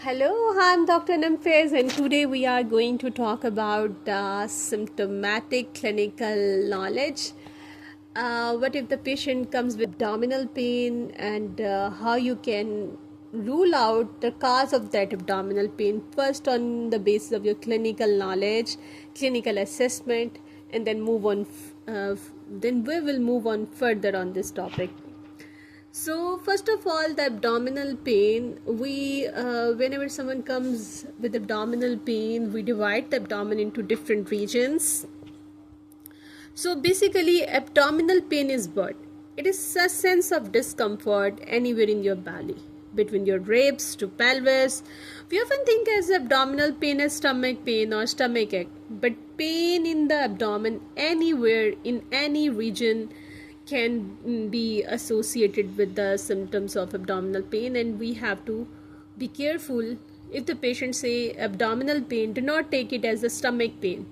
Hello, I'm Dr. Namfez, and today we are going to talk about symptomatic clinical knowledge. What if the patient comes with abdominal pain, and how you can rule out the cause of that abdominal pain first on the basis of your clinical knowledge, clinical assessment, and then move on. Then we will move on further on this topic. So first of all, the abdominal pain, whenever someone comes with abdominal pain, we divide the abdomen into different regions. So basically, abdominal pain is what? It is a sense of discomfort anywhere in your belly, between your ribs to pelvis. We often think as abdominal pain as stomach pain or stomach ache, but pain in the abdomen anywhere in any region can be associated with the symptoms of abdominal pain, and we have to be careful. If the patient say abdominal pain, do not take it as a stomach pain.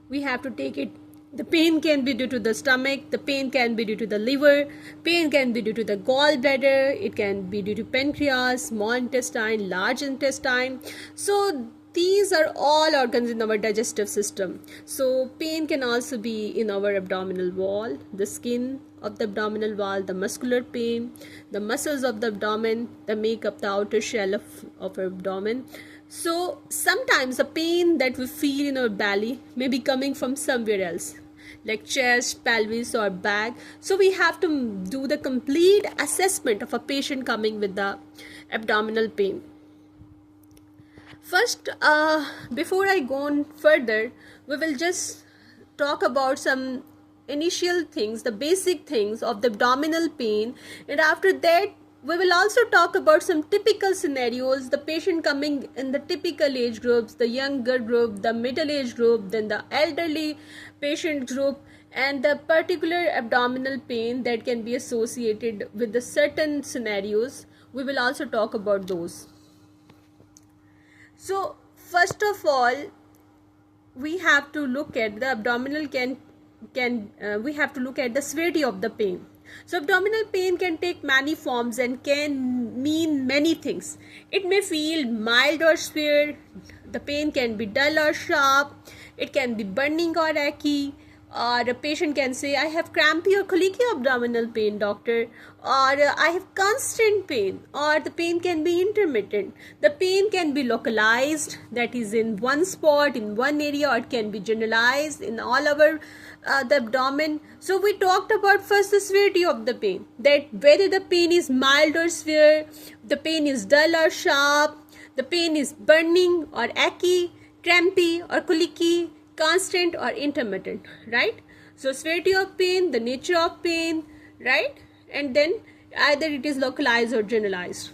We have to take it, the pain can be due to the stomach, the pain can be due to the liver, pain can be due to the gallbladder, it can be due to pancreas, small intestine, large intestine. So these are all organs in our digestive system. So pain can also be in our abdominal wall, the skin of the abdominal wall, the muscular pain, the muscles of the abdomen that make up the outer shell of our abdomen. So sometimes the pain that we feel in our belly may be coming from somewhere else, like chest, pelvis, or back. So we have to do the complete assessment of a patient coming with the abdominal pain. First, before I go on further, we will just talk about some initial things, the basic things of the abdominal pain, and after that we will also talk about some typical scenarios, the patient coming in the typical age groups, the younger group, the middle age group, then the elderly patient group, and the particular abdominal pain that can be associated with the certain scenarios. We will also talk about those. So first of all, we have to look at the abdominal we have to look at the severity of the pain. So abdominal pain can take many forms and can mean many things. It may feel mild or severe. The pain can be dull or sharp. It can be burning or achy. Or a patient can say, I have crampy or colicky abdominal pain, doctor. Or I have constant pain. Or the pain can be intermittent. The pain can be localized, that is in one spot, in one area, or it can be generalized in all over the abdomen. So we talked about first the severity of the pain, that whether the pain is mild or severe, the pain is dull or sharp, the pain is burning or achy, crampy or colicky, constant or intermittent, right? So severity of pain, the nature of pain, right? And then either it is localized or generalized.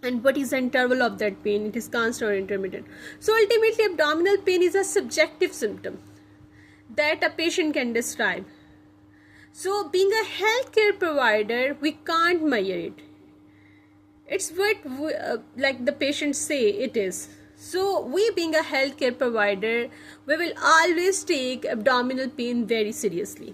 And what is the interval of that pain? It is constant or intermittent. So ultimately, abdominal pain is a subjective symptom that a patient can describe. So being a healthcare provider, we can't measure it. It's what like the patients say it is. So we being a healthcare provider, we will always take abdominal pain very seriously.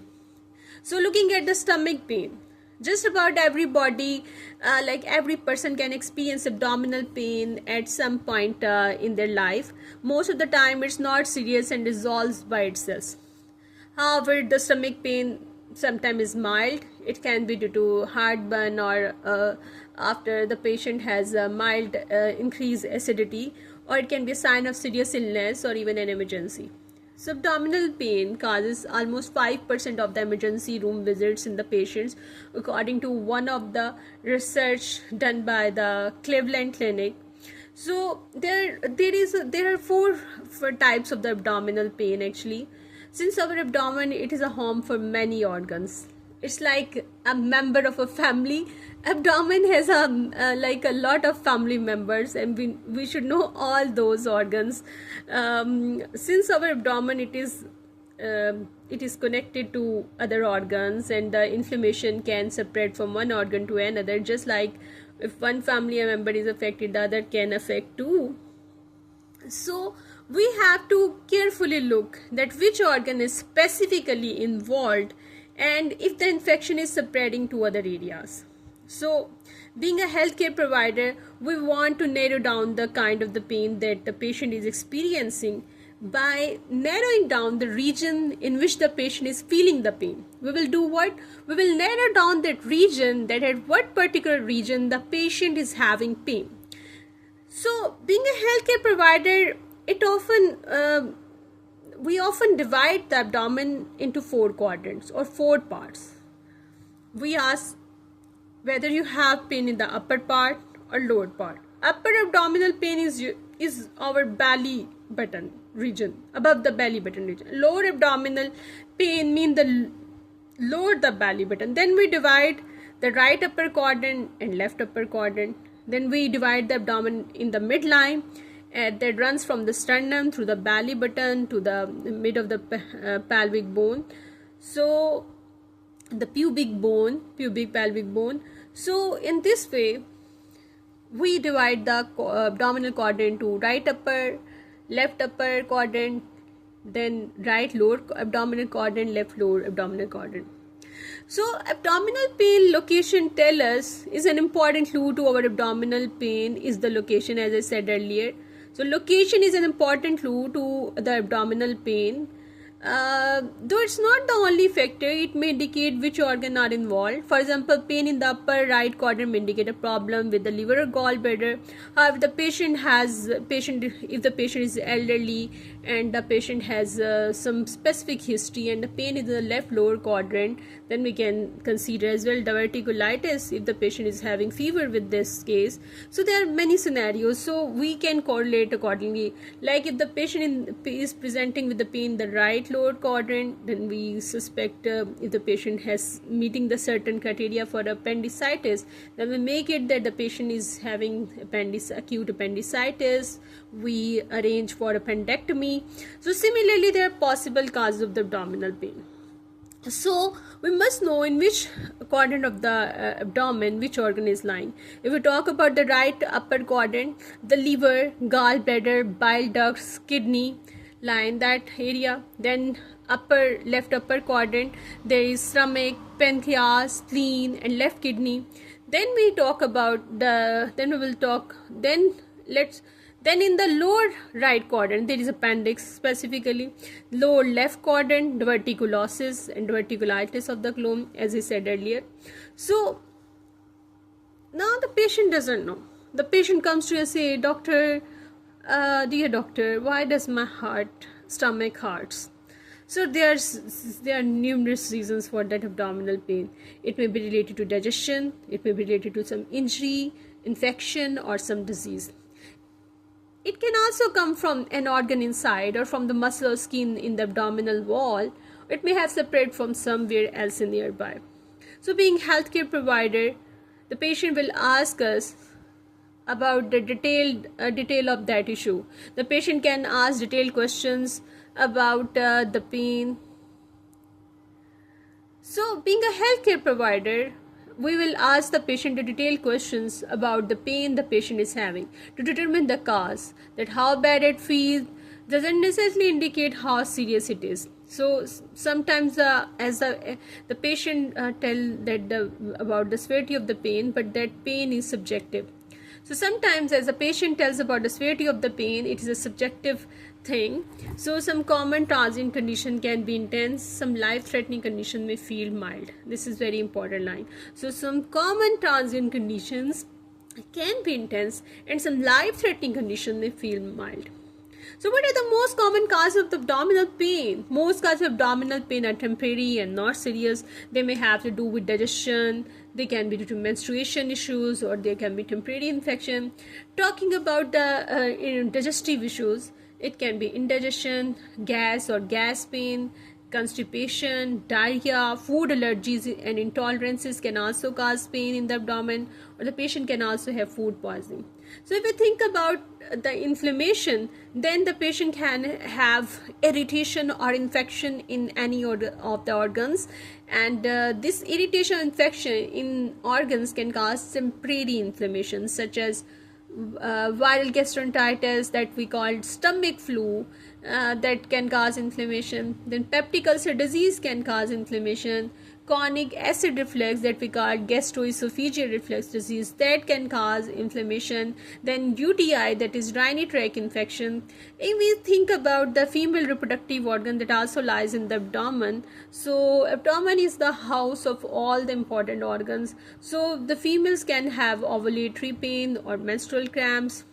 So looking at the stomach pain, just about everybody, like every person can experience abdominal pain at some point in their life. Most of the time it's not serious and resolves by itself. However, the stomach pain sometimes is mild. It can be due to heartburn or after the patient has a mild increased acidity, or it can be a sign of serious illness or even an emergency. So abdominal pain causes almost 5% of the emergency room visits in the patients, according to one of the research done by the Cleveland Clinic. So there are four types of the abdominal pain actually. Since our abdomen, it is a home for many organs. It's like a member of a family. Abdomen has like a lot of family members, and we should know all those organs. Since our abdomen, it is connected to other organs, and the inflammation can spread from one organ to another. Just like if one family member is affected, the other can affect too. So we have to carefully look that which organ is specifically involved and if the infection is spreading to other areas. So, being a healthcare provider, we want to narrow down the kind of the pain that the patient is experiencing by narrowing down the region in which the patient is feeling the pain. We will do what? We will narrow down that region, that at what particular region the patient is having pain. So, being a healthcare provider, we often divide the abdomen into 4 quadrants or 4 parts. We ask whether you have pain in the upper part or lower part. Upper abdominal pain is our belly button region, above the belly button region. Lower abdominal pain means the lower the belly button. Then we divide the right upper quadrant and left upper quadrant. Then we divide the abdomen in the midline that runs from the sternum through the belly button to the mid of the pelvic bone. So the pubic pelvic bone. So in this way, we divide the abdominal quadrant into right upper, left upper quadrant, then right lower abdominal quadrant, left lower abdominal quadrant. So abdominal pain location tell us is an important clue to our abdominal pain is the location, as I said earlier. So location is an important clue to the abdominal pain. Though it's not the only factor, it may indicate which organ are involved. For example, pain in the upper right quadrant may indicate a problem with the liver or gallbladder. However, if the patient is elderly and the patient has some specific history and the pain is in the left lower quadrant, then we can consider as well diverticulitis if the patient is having fever with this case. So there are many scenarios, so we can correlate accordingly. Like if the patient is presenting with the pain in the right lower quadrant, then we suspect if the patient has meeting the certain criteria for appendicitis, then we make it that the patient is having acute appendicitis. We arrange for appendectomy. So similarly, there are possible causes of the abdominal pain. So we must know in which quadrant of the abdomen which organ is lying. If we talk about the right upper quadrant, the liver, gallbladder, bile ducts, kidney lie in that area. Then left upper quadrant, there is stomach, pancreas, spleen, and left kidney. Then we talk about then in the lower right quadrant, there is appendix, specifically lower left quadrant, diverticulosis and diverticulitis of the colon, as I said earlier. So now the patient doesn't know. The patient comes to you and say, "Doctor, dear doctor, why does my stomach hurts?" So there are numerous reasons for that abdominal pain. It may be related to digestion, it may be related to some injury, infection, or some disease. It can also come from an organ inside or from the muscle or skin in the abdominal wall. It may have separated from somewhere else nearby. So being healthcare provider, the patient will ask us about the detail of that issue. The patient can ask detailed questions about the pain. So being a healthcare provider, we will ask the patient detailed questions about the pain the patient is having to determine the cause, that how bad it feels doesn't necessarily indicate how serious it is. So sometimes as the patient about the severity of the pain, but that pain is subjective. So sometimes as the patient tells about the severity of the pain, it is a subjective thing. So some common transient condition can be intense, some life-threatening condition may feel mild. This is very important line. So some common transient conditions can be intense and some life-threatening condition may feel mild. So what are the most common causes of the abdominal pain? Most causes of abdominal pain are temporary and not serious. They may have to do with digestion. They can be due to menstruation issues, or they can be temporary infection. Talking about the digestive issues, it can be indigestion, gas or gas pain, constipation, diarrhea, food allergies and intolerances can also cause pain in the abdomen, or the patient can also have food poisoning. So if we think about the inflammation, then the patient can have irritation or infection in any of the organs, and this irritation or infection in organs can cause temporary inflammation, such as viral gastroenteritis that we call stomach flu, that can cause inflammation. Then peptic ulcer disease can cause inflammation. chronic acid reflux that we call gastroesophageal reflux disease that can cause inflammation, then UTI, that is urinary tract infection. If we think about the female reproductive organ that also lies in the abdomen, so abdomen is the house of all the important organs. So the females can have ovulatory pain or menstrual cramps.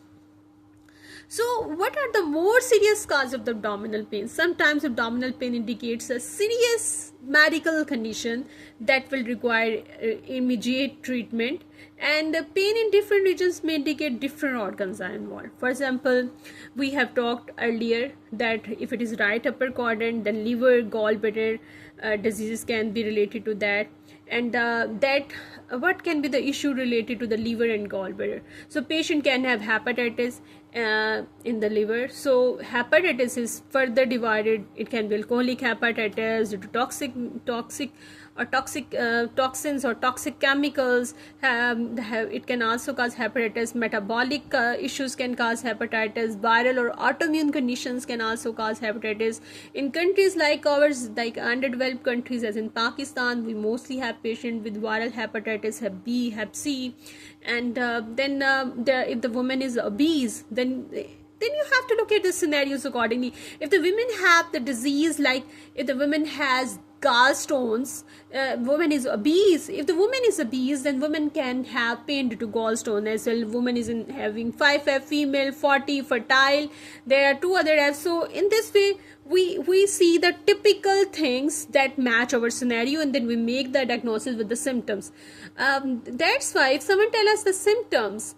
So, what are the more serious causes of the abdominal pain? Sometimes abdominal pain indicates a serious medical condition that will require immediate treatment, and the pain in different regions may indicate different organs are involved. For example, we have talked earlier that if it is right upper quadrant, then liver, gallbladder diseases can be related to that, and what can be the issue related to the liver and gallbladder. So patient can have hepatitis in the liver. So hepatitis is further divided. It can be alcoholic hepatitis due to toxins or toxic chemicals. It can also cause hepatitis. Metabolic issues can cause hepatitis. Viral or autoimmune conditions can also cause hepatitis. In countries like ours, like underdeveloped countries as in Pakistan, we mostly have patients with viral hepatitis, Hep B, Hep C, and if the woman is obese, then you have to look at the scenarios accordingly. If the women have the disease, like if the woman has gallstones, woman is obese. If the woman is obese, then woman can have pain due to gallstone as well. Woman is having 5F, female, 40, fertile. There are 2 other Fs. So in this way, we see the typical things that match our scenario, and then we make the diagnosis with the symptoms. That's why if someone tells us the symptoms,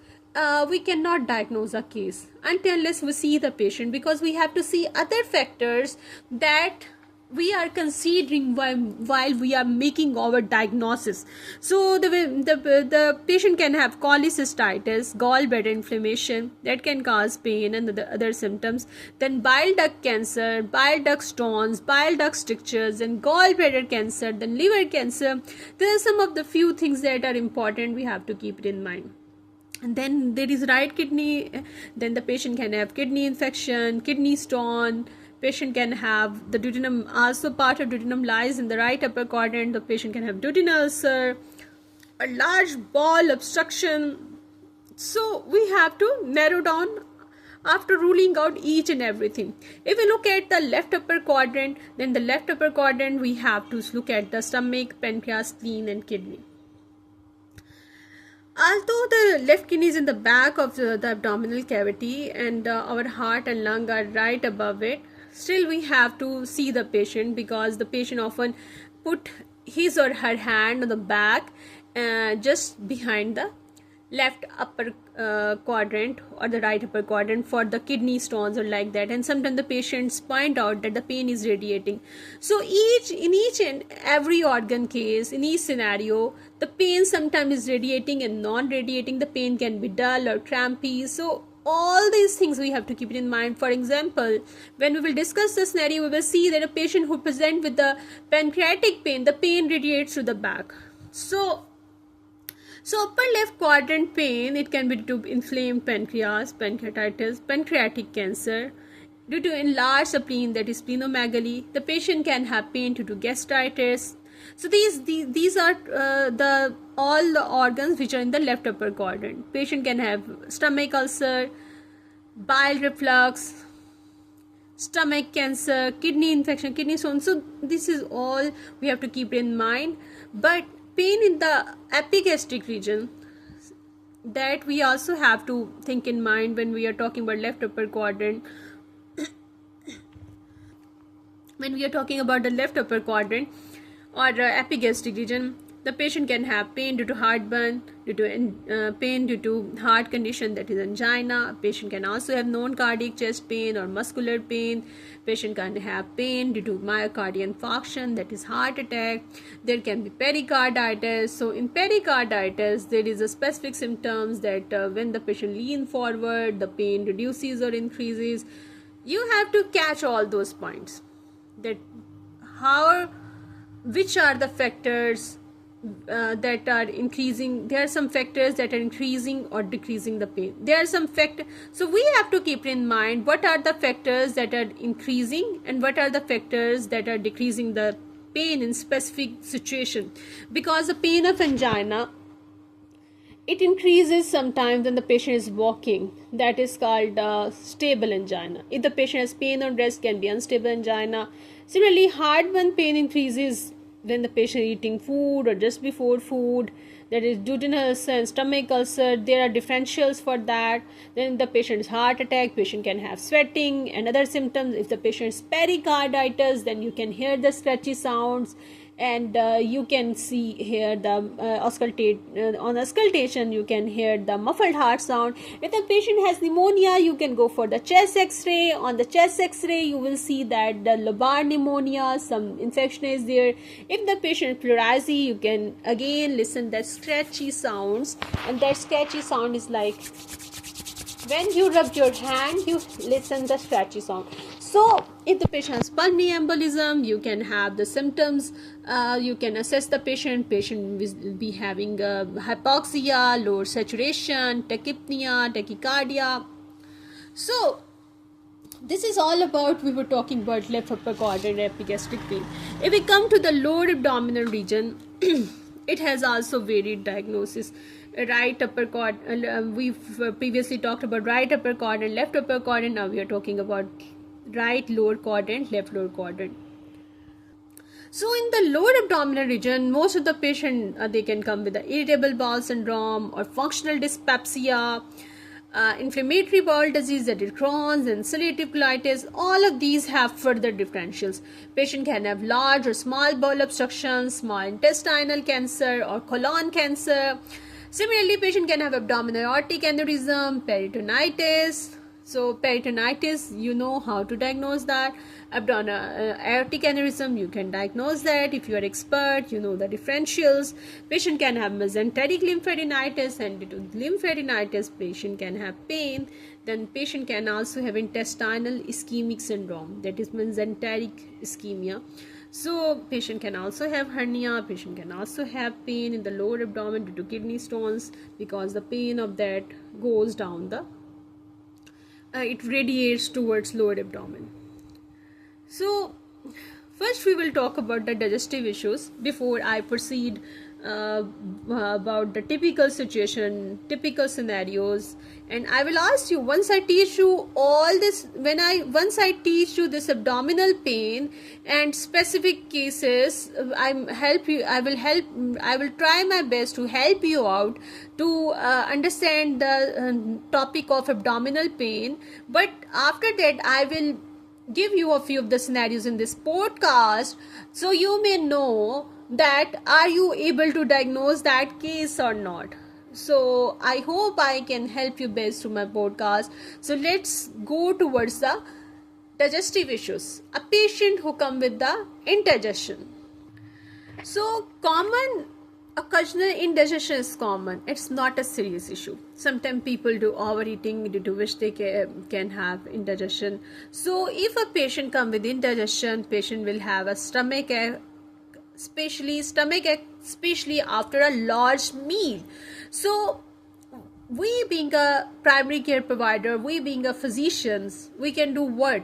we cannot diagnose a case unless we see the patient, because we have to see other factors that we are considering while we are making our diagnosis. So the patient can have cholecystitis, gallbladder inflammation that can cause pain and the other symptoms, then bile duct cancer, bile duct stones, bile duct strictures, and gallbladder cancer, then liver cancer. There are some of the few things that are important we have to keep it in mind. And then there is right kidney, then the patient can have kidney infection, kidney stone. Patient can have the duodenum, also part of duodenum lies in the right upper quadrant. The patient can have duodenal ulcer, a large ball obstruction. So we have to narrow down after ruling out each and everything. If we look at the left upper quadrant, then the left upper quadrant we have to look at the stomach, pancreas, spleen, and kidney. Although the left kidney is in the back of the abdominal cavity and our heart and lung are right above it, still we have to see the patient, because the patient often put his or her hand on the back just behind the left upper quadrant or the right upper quadrant for the kidney stones or like that, and sometimes the patients point out that the pain is radiating. So in each and every organ case, in each scenario, the pain sometimes is radiating and non-radiating. The pain can be dull or crampy. So all these things we have to keep it in mind. For example, when we will discuss the scenario, we will see that a patient who presents with the pancreatic pain, the pain radiates to the back. So upper left quadrant pain, it can be due to inflamed pancreas, pancreatitis, pancreatic cancer, due to enlarged spleen, that is splenomegaly. The patient can have pain due to gastritis. So these are all the organs which are in the left upper quadrant. Patient can have stomach ulcer, bile reflux, stomach cancer, kidney infection, kidney stone. So this is all we have to keep in mind. But pain in the epigastric region, that we also have to think in mind when we are talking about left upper quadrant. When we are talking about the left upper quadrant or epigastric region, the patient can have pain due to heartburn, due to pain due to heart condition, that is angina. Patient can also have non-cardiac chest pain or muscular pain. Patient can have pain due to myocardial infarction, that is heart attack. There can be pericarditis. So in pericarditis, there is a specific symptoms that when the patient leans forward, the pain reduces or increases. You have to catch all those points, that which are the factors that are increasing. There are some factors that are increasing or decreasing the pain. There are some factors. So we have to keep in mind what are the factors that are increasing and what are the factors that are decreasing the pain in specific situation, because the pain of angina, it increases sometimes when the patient is walking. That is called stable angina. If the patient has pain on rest, can be unstable angina. Similarly, heartburn pain increases when the patient is eating food or just before food. That is duodenal ulcer and stomach ulcer. There are differentials for that. Then the patient's heart attack, patient can have sweating and other symptoms. If the patient's pericarditis, then you can hear the scratchy sounds, and you can see here the on auscultation you can hear the muffled heart sound. If the patient has pneumonia, you can go for the chest x-ray. On the chest x-ray you will see that the lobar pneumonia, some infection is there. If the patient pleurisy, you can again listen the scratchy sounds, and that scratchy sound is like when you rub your hand, you listen the scratchy sound. So if the patient has pulmonary embolism, you can have the symptoms. You can assess the patient will be having hypoxia, lower saturation, tachypnea, tachycardia. So this is all about, we were talking about left upper quadrant epigastric pain. If we come to the lower abdominal region, it has also varied diagnosis. Right upper quadrant, we've previously talked about right upper quadrant, left upper quadrant. Now we are talking about right lower quadrant, left lower quadrant. So in the lower abdominal region, most of the patient they can come with the irritable bowel syndrome or functional dyspepsia, inflammatory bowel disease, that is Crohn's, and ulcerative colitis. All of these have further differentials. Patient can have large or small bowel obstructions, small intestinal cancer or colon cancer. Similarly, patient can have abdominal aortic aneurysm, peritonitis. So peritonitis, you know how to diagnose that. Abdominal aortic aneurysm, you can diagnose that. If you are expert, you know the differentials. Patient can have mesenteric lymphadenitis, and due to lymphadenitis, patient can have pain. Then patient can also have intestinal ischemic syndrome, that is mesenteric ischemia. So patient can also have hernia, patient can also have pain in the lower abdomen due to kidney stones, because the pain of that goes down the, it radiates towards lower abdomen. So first we will talk about the digestive issues before I proceed about the typical situation, typical scenarios. And I will ask you, once I teach you all this, once I teach you this abdominal pain and specific cases, I will try my best to help you out to understand the topic of abdominal pain. But after that, I will give you a few of the scenarios in this podcast, so you may know that are you able to diagnose that case or not. So I hope I can help you best through my podcast. So let's go towards the digestive issues. A patient who come with the indigestion. So common occasional indigestion is common. It's not a serious issue. Sometimes people do overeating due to which they can have indigestion. So if a patient come with indigestion, patient will have a stomach ache, especially after a large meal. So we being a primary care provider, we being a physicians, we can do what?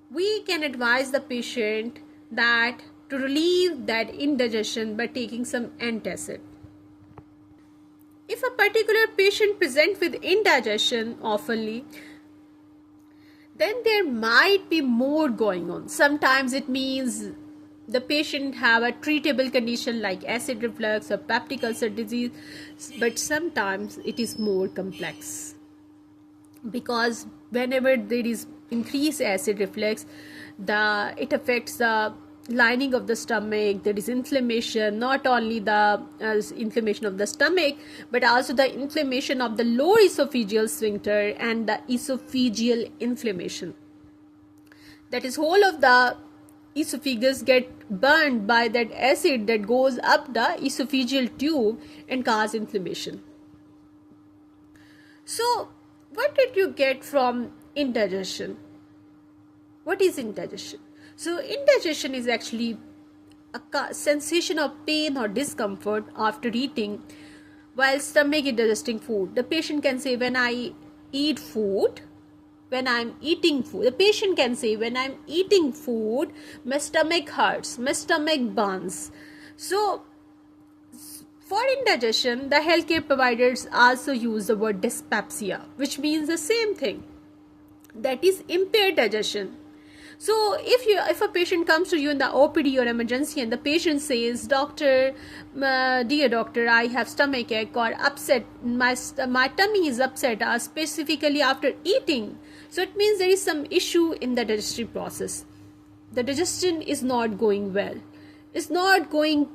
We can advise the patient that to relieve that indigestion by taking some antacid. If a particular patient presents with indigestion oftenly, then there might be more going on. Sometimes it means the patient have a treatable condition like acid reflux or peptic ulcer disease, but sometimes it is more complex, because whenever there is increased acid reflux, it affects the lining of the stomach. There is inflammation, not only the inflammation of the stomach, but also the inflammation of the lower esophageal sphincter and the esophageal inflammation. That is, whole of the esophagus get burned by that acid that goes up the esophageal tube and cause inflammation. So what did you get from indigestion? What is indigestion? So indigestion is actually a sensation of pain or discomfort after eating while stomach is digesting food. The patient can say, when I eat food, when I'm eating food. The patient can say, when I'm eating food, my stomach hurts, my stomach burns. So for indigestion, the healthcare providers also use the word dyspepsia, which means the same thing, that is impaired digestion. So if a patient comes to you in the OPD or emergency and the patient says, doctor, dear doctor, I have stomach ache or upset, my tummy is upset, specifically after eating, so it means there is some issue in the digestive process. The digestion is not going well. It's not going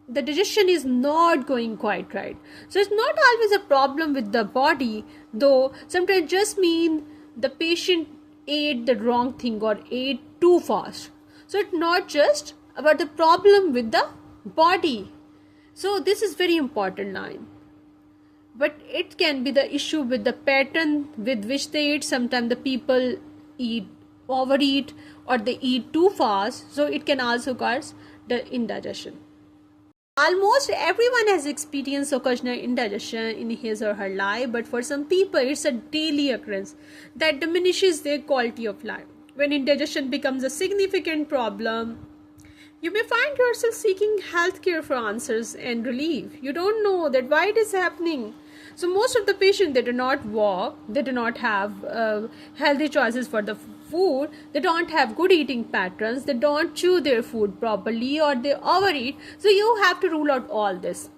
The digestion is not going quite right. So it's not always a problem with the body, though sometimes just mean the patient ate the wrong thing or ate too fast. So it's not just about the problem with the body. So this is very important line. But it can be the issue with the pattern with which they eat. Sometimes the people overeat, or they eat too fast. So it can also cause the indigestion. Almost everyone has experienced occasional indigestion in his or her life, but for some people it's a daily occurrence that diminishes their quality of life. When indigestion becomes a significant problem, you may find yourself seeking healthcare for answers and relief. You don't know that why it is happening. So most of the patients, they do not walk, they do not have healthy choices for the food, they don't have good eating patterns, they don't chew their food properly, or they overeat. So you have to rule out all this.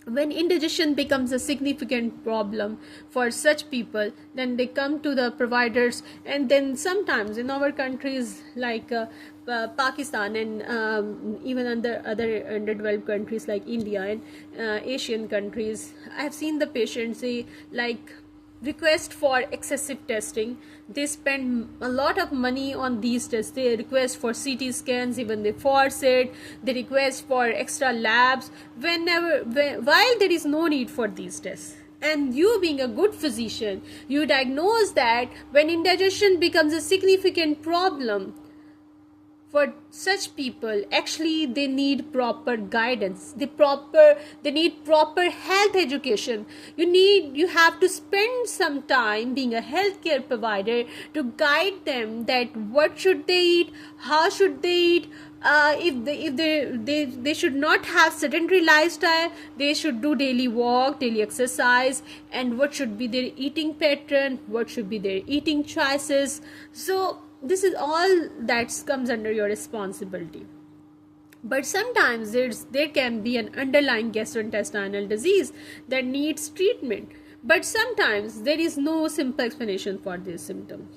When indigestion becomes a significant problem for such people, then they come to the providers, and then sometimes in our countries like Pakistan and even other underdeveloped countries like India and Asian countries, I have seen the patients say, like, request for excessive testing. They spend a lot of money on these tests. They request for CT scans, even they force it. They request for extra labs while there is no need for these tests. And you, being a good physician, you diagnose that when indigestion becomes a significant problem for such people, actually they need proper guidance, they need proper health education. You have to spend some time being a healthcare provider to guide them that what should they eat, how should they eat. If they should not have sedentary lifestyle, they should do daily walk, daily exercise, and what should be their eating pattern, what should be their eating choices. So this is all that comes under your responsibility. But sometimes there can be an underlying gastrointestinal disease that needs treatment, but sometimes there is no simple explanation for these symptoms.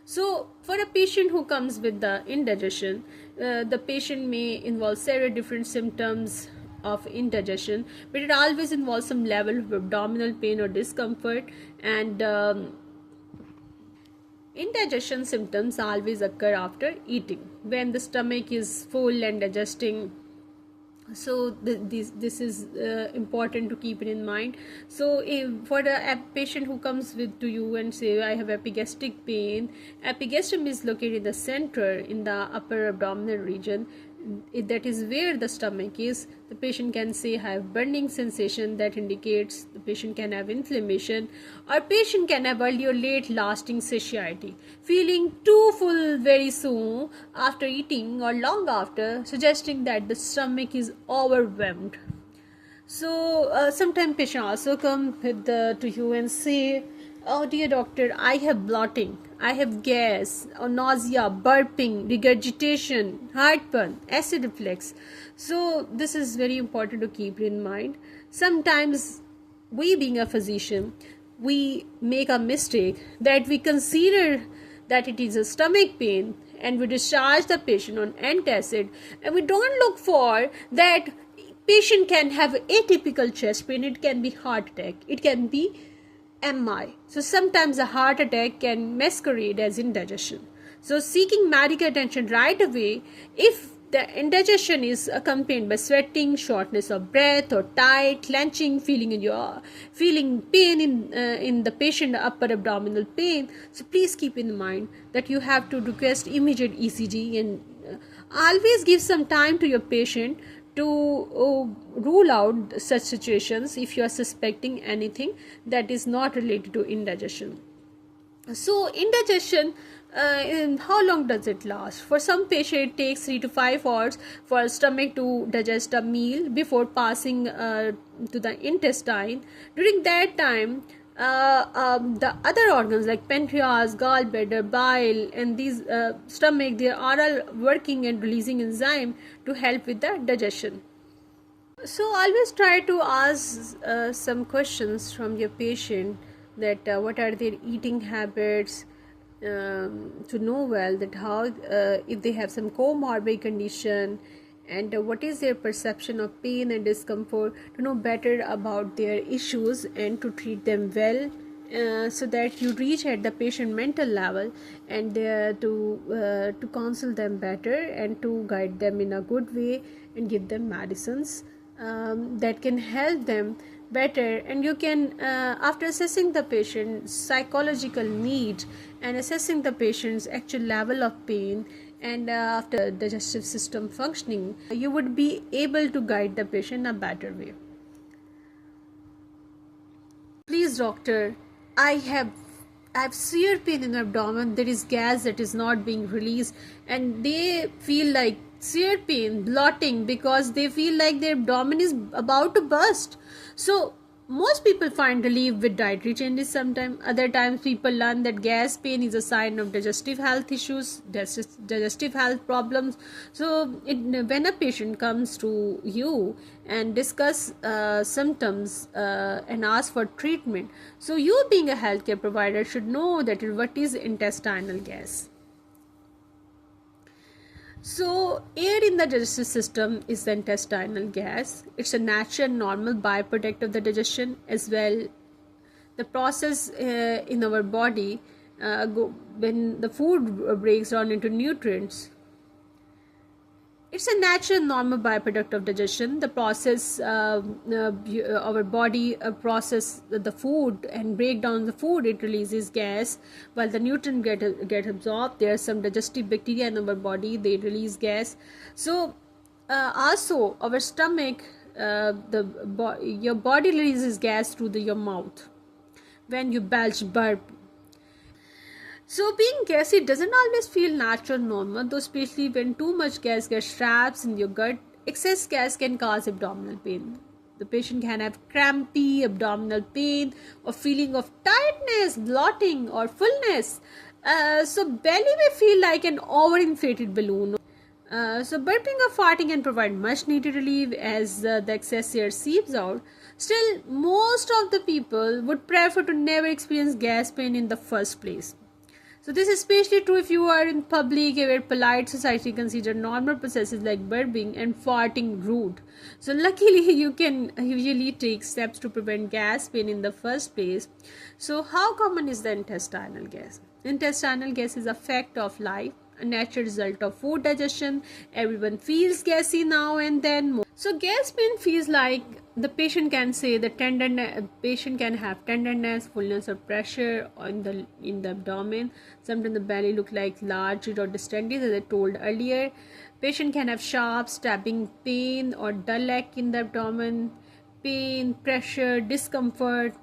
So for a patient who comes with the indigestion, the patient may involve several different symptoms of indigestion, but it always involves some level of abdominal pain or discomfort. And indigestion symptoms always occur after eating, when the stomach is full and digesting. So this is important to keep it in mind. So for a patient who comes to you and say, I have epigastric pain, epigastrium is located in the center, in the upper abdominal region. That is where the stomach is. The patient can say, I have burning sensation, that indicates the patient can have inflammation, or patient can have early or late lasting satiety, feeling too full very soon after eating or long after, suggesting that the stomach is overwhelmed. So sometimes patients also come to you and say, oh dear doctor, I have bloating, I have gas or nausea, burping, regurgitation, heartburn, acid reflux. So this is very important to keep in mind. Sometimes we, being a physician, we make a mistake that we consider that it is a stomach pain and we discharge the patient on antacid, and we don't look for that patient can have atypical chest pain, it can be heart attack, it can be MI. So sometimes a heart attack can masquerade as indigestion. So seeking medical attention right away if the indigestion is accompanied by sweating, shortness of breath, or tight, clenching, feeling pain in the patient upper abdominal pain. So please keep in mind that you have to request immediate ECG, and always give some time to your patient to rule out such situations if you are suspecting anything that is not related to indigestion. So indigestion, how long does it last? For some patient, it takes 3 to 5 hours for a stomach to digest a meal before passing to the intestine. During that time, the other organs like pancreas, gallbladder, bile, and these stomach, they are all working and releasing enzyme to help with the digestion. So always try to ask some questions from your patient, that what are their eating habits, to know well that how, if they have some comorbid condition, and what is their perception of pain and discomfort, to know better about their issues and to treat them well, so that you reach at the patient mental level, and to counsel them better and to guide them in a good way and give them medicines that can help them better. And you can, after assessing the patient's psychological need and assessing the patient's actual level of pain, and after digestive system functioning, you would be able to guide the patient in a better way. Please doctor, I have severe pain in the abdomen. There is gas that is not being released, and they feel like severe pain, bloating, because they feel like their abdomen is about to burst. So most people find relief with dietary changes. Sometimes, other times, people learn that gas pain is a sign of digestive health issues, digestive health problems. So when a patient comes to you and discuss symptoms and ask for treatment, so you, being a healthcare provider, should know that what is intestinal gas. So, air in the digestive system is the intestinal gas. It's a natural, normal byproduct of the digestion as well. The process in our body, when the food breaks down into nutrients, it's a natural, normal byproduct of digestion. The process, our body process the food and break down the food. It releases gas, while the nutrient get absorbed. There are some digestive bacteria in our body. They release gas. So, also our stomach, your body releases gas through your mouth when you belch, burp. So being gassy doesn't always feel natural, normal, though especially when too much gas gets trapped in your gut. Excess gas can cause abdominal pain. The patient can have crampy abdominal pain or feeling of tightness, bloating, or fullness. So belly may feel like an overinflated balloon. So burping or farting can provide much needed relief as the excess air seeps out. Still, most of the people would prefer to never experience gas pain in the first place. So this is especially true if you are in public, where polite society consider normal processes like burping and farting rude. So luckily you can usually take steps to prevent gas pain in the first place. So how common is the intestinal gas? Intestinal gas is a fact of life, a natural result of food digestion. Everyone feels gassy now and then. So gas pain feels like the patient can say the patient can have tenderness, fullness, or pressure in the abdomen. Sometimes the belly look like large or distended, as I told earlier. Patient can have sharp stabbing pain or dull ache in the abdomen. Pain, pressure, discomfort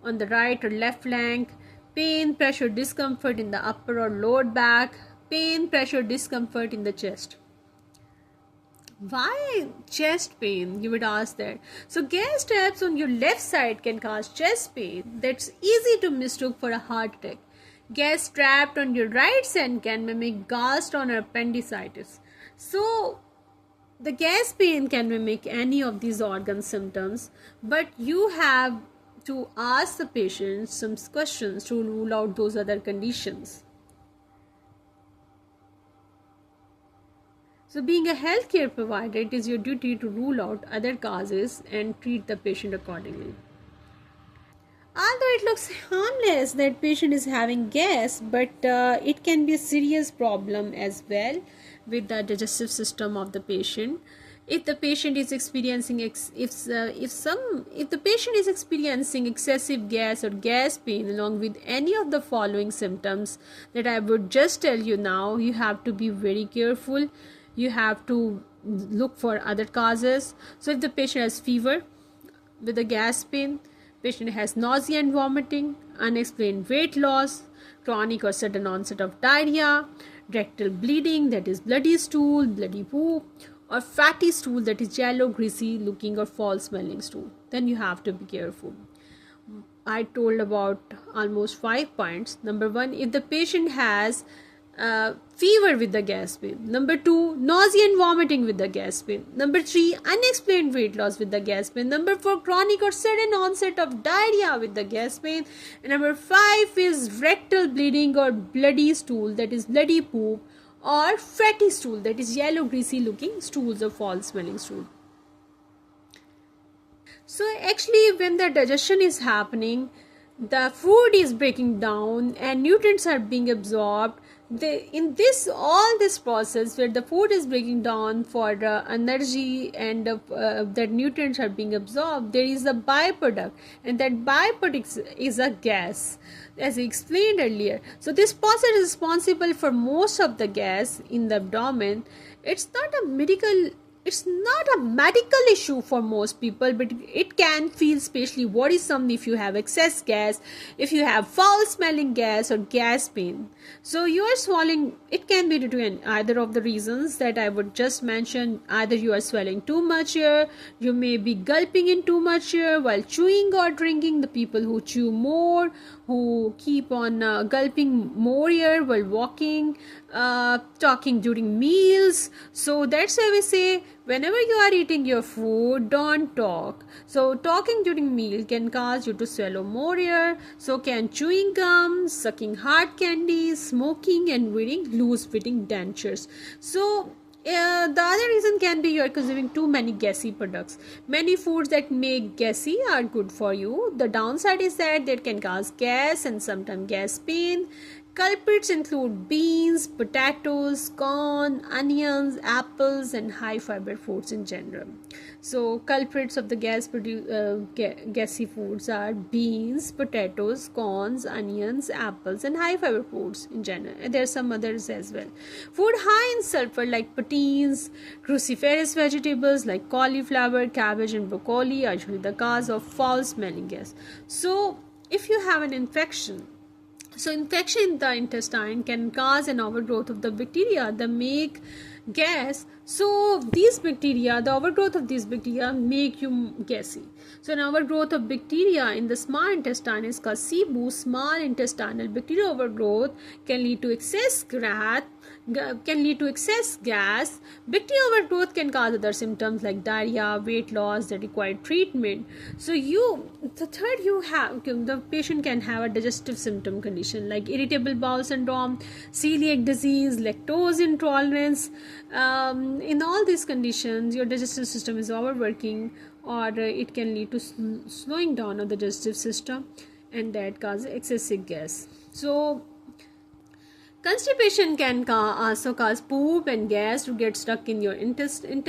on the right or left flank. Pain, pressure, discomfort in the upper or lower back. Pain, pressure, discomfort in the chest. Why chest pain, you would ask that. So gas traps on your left side can cause chest pain that's easy to mistake for a heart attack. Gas trapped on your right side can mimic gallstone or appendicitis. So the gas pain can mimic any of these organ symptoms, but you have to ask the patient some questions to rule out those other conditions. So being a healthcare provider, it is your duty to rule out other causes and treat the patient accordingly. Although it looks harmless that patient is having gas, but it can be a serious problem as well with the digestive system of the patient. If the patient is experiencing if the patient is experiencing excessive gas or gas pain along with any of the following symptoms that I would just tell you now, you have to be very careful. You have to look for other causes. So if the patient has fever with a gas pain, Patient has nausea and vomiting, unexplained weight loss, chronic or sudden onset of diarrhea, rectal bleeding, that is bloody stool, bloody poop, or fatty stool, that is yellow, greasy looking or foul smelling stool. Then you have to be careful. I told about almost 5 points. Number 1, if the patient has fever with the gas pain. Number 2, nausea and vomiting with the gas pain. Number 3, unexplained weight loss with the gas pain. Number 4, chronic or sudden onset of diarrhea with the gas pain. And number 5 is rectal bleeding or bloody stool, that is bloody poop, or fatty stool, that is yellow greasy looking stools or foul smelling stool. So actually when the digestion is happening, the food is breaking down and nutrients are being absorbed. In this process where the food is breaking down for energy and that nutrients are being absorbed, there is a byproduct, and that byproduct is a gas, as I explained earlier. So this process is responsible for most of the gas in the abdomen. It's not a medical issue for most people, but it can feel especially worrisome if you have excess gas, if you have foul smelling gas or gas pain. So you are swallowing, it can be due to either of the reasons that I would just mention. Either you are swallowing too much air, you may be gulping in too much air while chewing or drinking. The people who chew more, who keep on gulping more air while walking, talking during meals. So that's why we say whenever you are eating your food, don't talk. So talking during meal can cause you to swallow more air. So can chewing gum, sucking hard candies, smoking, and wearing loose fitting dentures. So the other reason can be you are consuming too many gassy products. Many foods that make gassy are good for you. The downside is that they can cause gas and sometimes gas pain. Culprits include beans, potatoes, corn, onions, apples, and high fiber foods in general. So culprits of the gassy foods are beans, potatoes, corns, onions, apples, and high fiber foods in general. And there are some others as well. Food high in sulfur like proteins, cruciferous vegetables like cauliflower, cabbage, and broccoli are usually the cause of foul smelling gas. So if you have an infection, infection in the intestine can cause an overgrowth of the bacteria that make gas. So these bacteria, the overgrowth of these bacteria make you gassy. So an overgrowth of bacteria in the small intestine is called SIBO, small intestinal bacterial overgrowth, can lead to excess gas. Bacterial overgrowth can cause other symptoms like diarrhea, weight loss that require treatment. So the patient can have a digestive symptom condition like irritable bowel syndrome, celiac disease, lactose intolerance. In all these conditions, your digestive system is overworking, or it can lead to slowing down of the digestive system, and that causes excessive gas. So constipation can also cause poop and gas to get stuck in your intestine.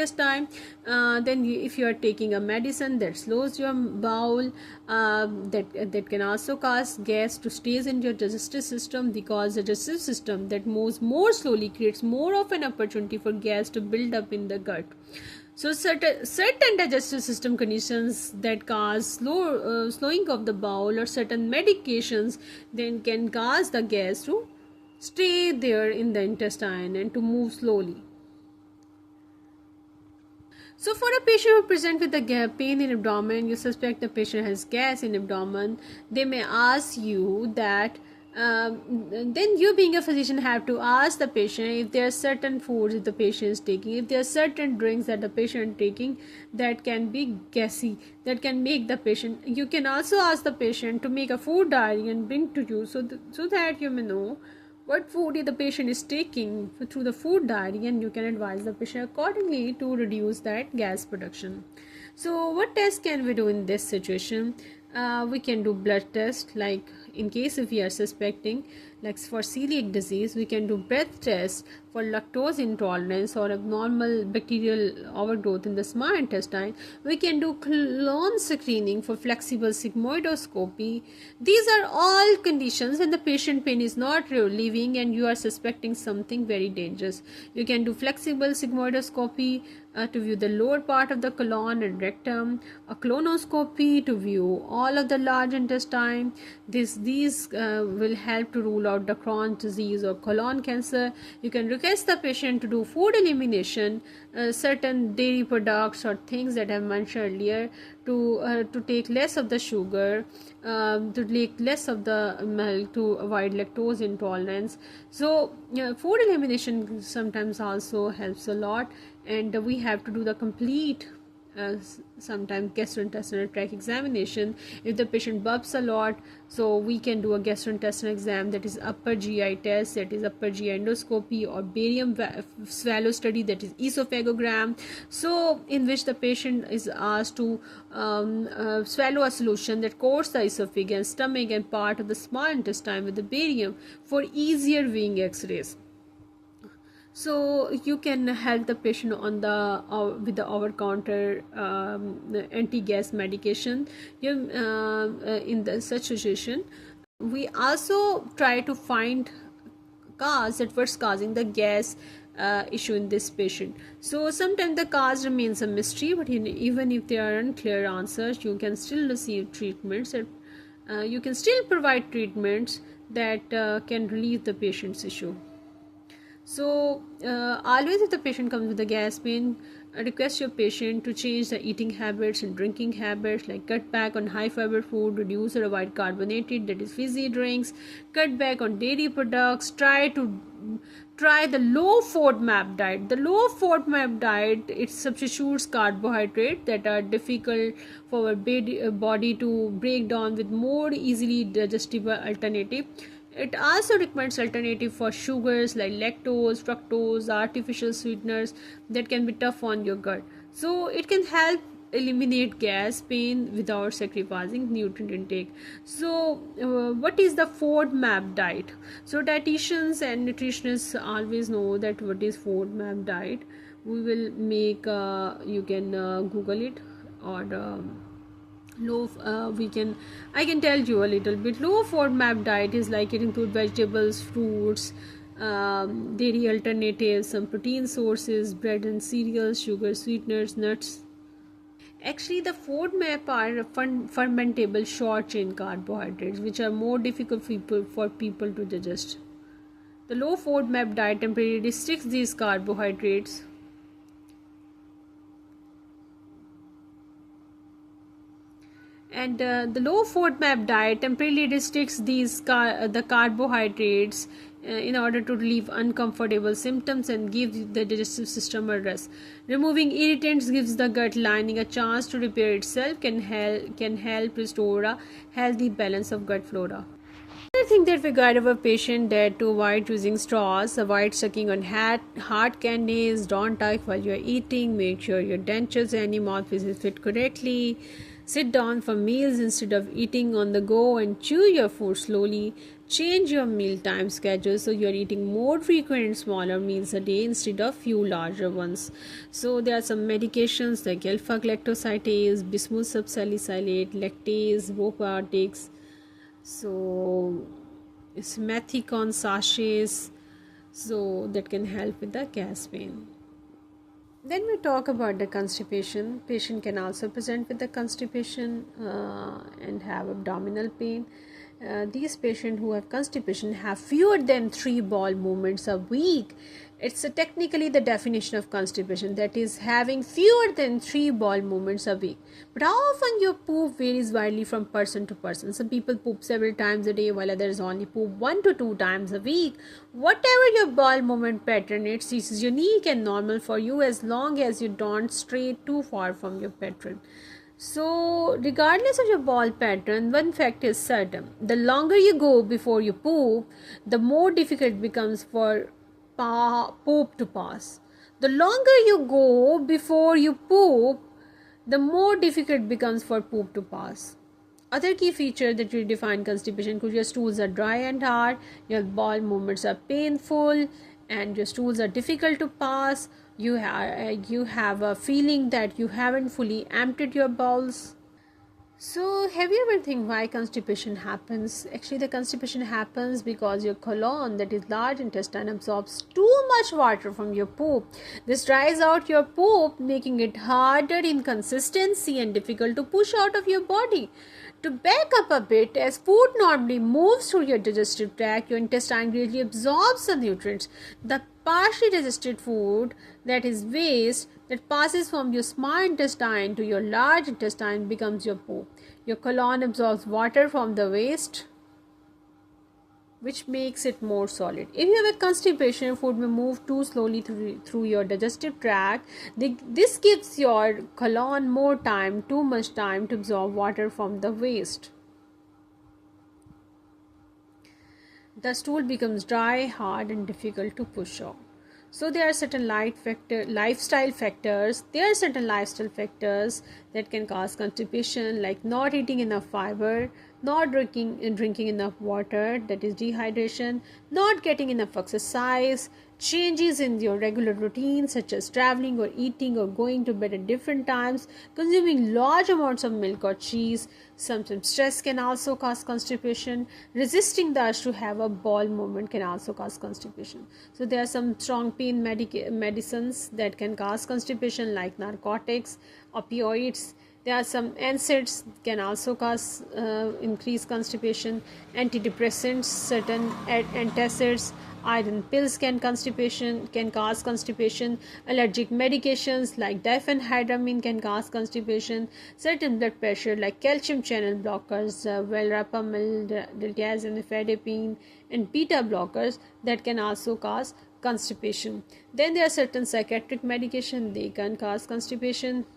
Then if you are taking a medicine that slows your bowel, that can also cause gas to stays in your digestive system, because the digestive system that moves more slowly creates more of an opportunity for gas to build up in the gut. So certain digestive system conditions that cause slowing of the bowel, or certain medications then can cause the gas to stay there in the intestine and to move slowly. So for a patient who presents with a pain in abdomen, you suspect the patient has gas in abdomen, they may ask you that, then you being a physician have to ask the patient if there are certain foods that the patient is taking, if there are certain drinks that the patient is taking that can be gassy, that can make the patient. You can also ask the patient to make a food diary and bring to you, so that you may know what food the patient is taking through the food diary, and you can advise the patient accordingly to reduce that gas production. So what tests can we do in this situation? We can do blood test, like in case if we are suspecting, like for celiac disease, we can do breath test for lactose intolerance or abnormal bacterial overgrowth in the small intestine. We can do colon screening for flexible sigmoidoscopy. These are all conditions when the patient pain is not relieving and you are suspecting something very dangerous. You can do flexible sigmoidoscopy to view the lower part of the colon and rectum, a colonoscopy to view all of the large intestine. These will help to rule out the Crohn's disease or colon cancer. You can request the patient to do food elimination, certain dairy products or things that I mentioned earlier, to take less of the sugar, to take less of the milk, to avoid lactose intolerance. So food elimination sometimes also helps a lot, and we have to do the complete sometimes gastrointestinal tract examination. If the patient burps a lot, so we can do a gastrointestinal exam, that is upper GI test, that is upper GI endoscopy, or barium swallow study, that is esophagogram, so in which the patient is asked to swallow a solution that coats the esophagus, stomach and part of the small intestine with the barium for easier viewing x-rays. So you can help the patient on the with the over-counter anti-gas medication. In such situation, we also try to find cause at what's causing the gas issue in this patient. So sometimes the cause remains a mystery, but even if there are unclear answers, you can still receive treatments. You can still provide treatments that can relieve the patient's issue. So always if the patient comes with a gas pain, request your patient to change the eating habits and drinking habits, like cut back on high fiber food, reduce or avoid carbonated, that is fizzy drinks, cut back on dairy products, try the low FODMAP diet. The low FODMAP diet, it substitutes carbohydrates that are difficult for our body to break down with more easily digestible alternative. It also recommends alternative for sugars like lactose, fructose, artificial sweeteners that can be tough on your gut. So it can help eliminate gas pain without sacrificing nutrient intake. So what is the FODMAP diet? So dietitians and nutritionists always know that what is FODMAP diet. We will make you can Google it, or low I can tell you a little bit. Low FODMAP diet is like it includes vegetables, fruits, dairy alternatives, some protein sources, bread and cereals, sugar, sweeteners, nuts. Actually, the FODMAP are fermentable short chain carbohydrates, which are more difficult for people to digest. The low FODMAP diet temporarily restricts these carbohydrates and the low FODMAP diet temporarily restricts the carbohydrates in order to relieve uncomfortable symptoms and give the digestive system a rest. Removing irritants gives the gut lining a chance to repair itself, can help restore a healthy balance of gut flora. Another thing that we guide our patient that to avoid using straws, avoid sucking on hard candies, don't talk while you are eating, make sure your dentures and your mouthpiece is fit correctly. Sit down for meals instead of eating on the go and chew your food slowly. Change your mealtime schedule so you are eating more frequent and smaller meals a day instead of few larger ones. So there are some medications like alpha-galactosidase, bismuth subsalicylate, lactase, probiotics. So it's methicon sachets, so that can help with the gas pain. Then we talk about the constipation. Patient can also present with the constipation and have abdominal pain. These patients who have constipation have fewer than 3 bowel movements a week. It's technically the definition of constipation, that is having fewer than 3 bowel movements a week. But how often your poop varies widely from person to person. Some people poop several times a day while others only poop 1 to 2 times a week. Whatever your bowel movement pattern, it is unique and normal for you as long as you don't stray too far from your pattern. So, regardless of your bowel pattern, one fact is certain. The longer you go before you poop, the more difficult it becomes for poop to pass. The longer you go before you poop, the more difficult it becomes for poop to pass. Other key features that will define constipation could your stools are dry and hard, your bowel movements are painful, and your stools are difficult to pass. You have a feeling that you haven't fully emptied your bowels. So, have you ever think why constipation happens? Actually, the constipation happens because your colon, that is large intestine, absorbs too much water from your poop. This dries out your poop, making it harder in consistency and difficult to push out of your body. To back up a bit, as food normally moves through your digestive tract, your intestine greatly absorbs the nutrients. The partially digested food, that is waste, that passes from your small intestine to your large intestine becomes your poop. Your colon absorbs water from the waste, which makes it more solid. If you have a constipation, food may move too slowly through your digestive tract. This gives your colon more time, too much time to absorb water from the waste. The stool becomes dry, hard, and difficult to push off. So there are certain lifestyle factors. There are certain lifestyle factors that can cause constipation, like not eating enough fiber, not drinking enough water, that is dehydration, not getting enough exercise, changes in your regular routine such as traveling or eating or going to bed at different times, consuming large amounts of milk or cheese. Sometimes stress can also cause constipation. Resisting the urge to have a bowel movement can also cause constipation. So there are some strong pain medicines that can cause constipation, like narcotics, opioids. There are some NSAIDs can also cause increased constipation. Antidepressants, certain antacids, iron pills can cause constipation. Allergic medications like diphenhydramine can cause constipation. Certain blood pressure like calcium channel blockers, verapamil, diltiazem, and beta blockers that can also cause constipation. Then there are certain psychiatric medication, they can cause constipation.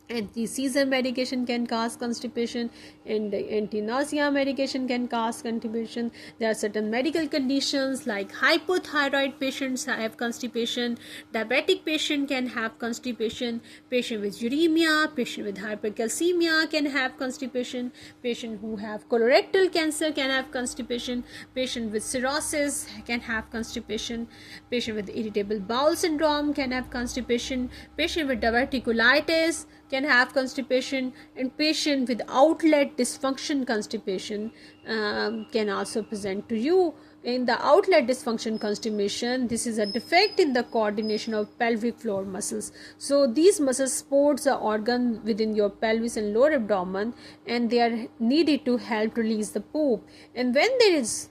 Anti-seizure medication can cause constipation, and anti-nausea medication can cause constipation. There are certain medical conditions like hypothyroid patients have constipation, diabetic patient can have constipation, patient with uremia, patient with hypercalcemia can have constipation, patient who have colorectal cancer can have constipation, patient with cirrhosis can have constipation, patient with irritable bowel syndrome can have constipation, patient with diverticulitis can have constipation, and patient with outlet dysfunction constipation can also present to you. In the outlet dysfunction constipation, this is a defect in the coordination of pelvic floor muscles. So these muscles support the organ within your pelvis and lower abdomen, and they are needed to help release the poop. And when there is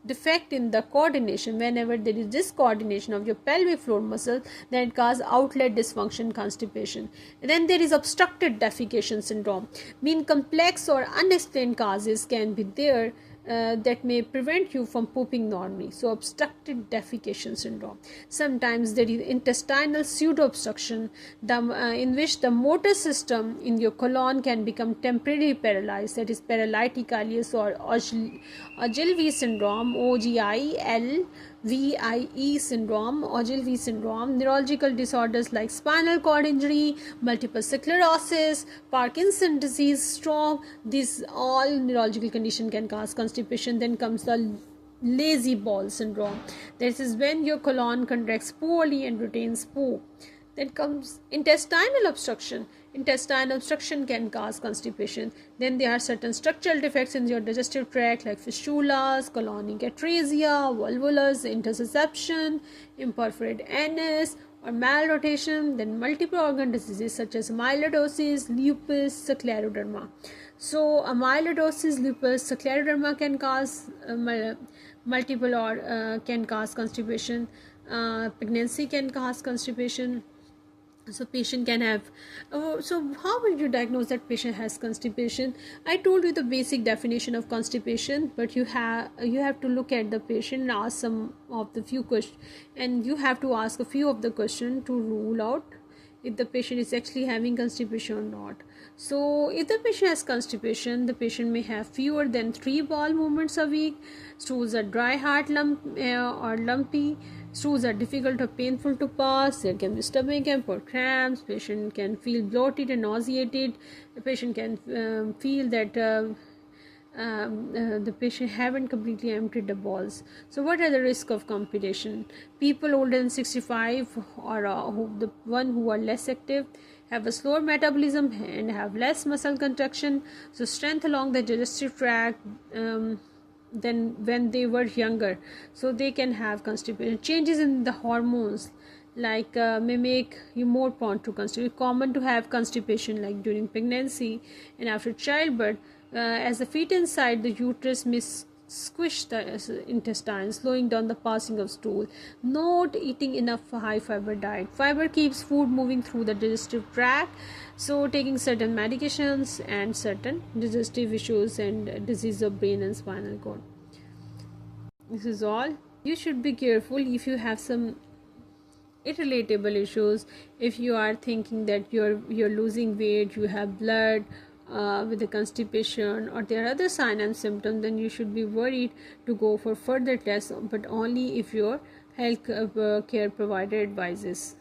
defect in the coordination, whenever there is discoordination of your pelvic floor muscle, then it causes outlet dysfunction constipation. And then there is obstructed defecation syndrome, mean complex or unexplained causes can be there that may prevent you from pooping normally. So obstructed defecation syndrome. Sometimes there is intestinal pseudo obstruction, in which the motor system in your colon can become temporarily paralyzed, that is paralytic ileus or Ogilvie syndrome, OGILVIE syndrome, Ogilvie syndrome. Neurological disorders like spinal cord injury, multiple sclerosis, Parkinson disease, stroke, these all neurological condition can cause constipation. Then comes the lazy bowel syndrome. This is when your colon contracts poorly and retains poo. Then comes intestinal obstruction. Intestinal obstruction can cause constipation. Then there are certain structural defects in your digestive tract like fistulas, colonic atresia, volvulus intussusception, imperforated anus, or malrotation. Then multiple organ diseases such as amyloidosis, lupus, scleroderma. So amyloidosis, lupus, scleroderma can cause multiple or can cause constipation. Pregnancy can cause constipation. So patient can have so how will you diagnose that patient has constipation? I told you the basic definition of constipation, but you have to look at the patient and ask some of the few questions, and you have to ask a few of the questions to rule out if the patient is actually having constipation or not. So if the patient has constipation, the patient may have fewer than 3 bowel movements a week. Stools are dry, hard, or lumpy. Stools are difficult or painful to pass. There can be stomach ache or cramps. Patient can feel bloated and nauseated. The patient can feel that the patient haven't completely emptied the balls. So what are the risk of complication? People older than 65 or the one who are less active, have a slower metabolism and have less muscle contraction, so strength along the digestive tract than when they were younger. So they can have constipation. Changes in the hormones like may make you more prone to constipation. Common to have constipation like during pregnancy and after childbirth, as the feet inside the uterus may squish the intestines, slowing down the passing of stool. Not eating enough high fiber diet. Fiber keeps food moving through the digestive tract, so taking certain medications and certain digestive issues and disease of brain and spinal cord. This is all. You should be careful if you have some irrelatable issues. If you are thinking that you're losing weight, you have blood with the constipation, or there are other signs and symptoms, then you should be worried to go for further tests, but only if your health care provider advises.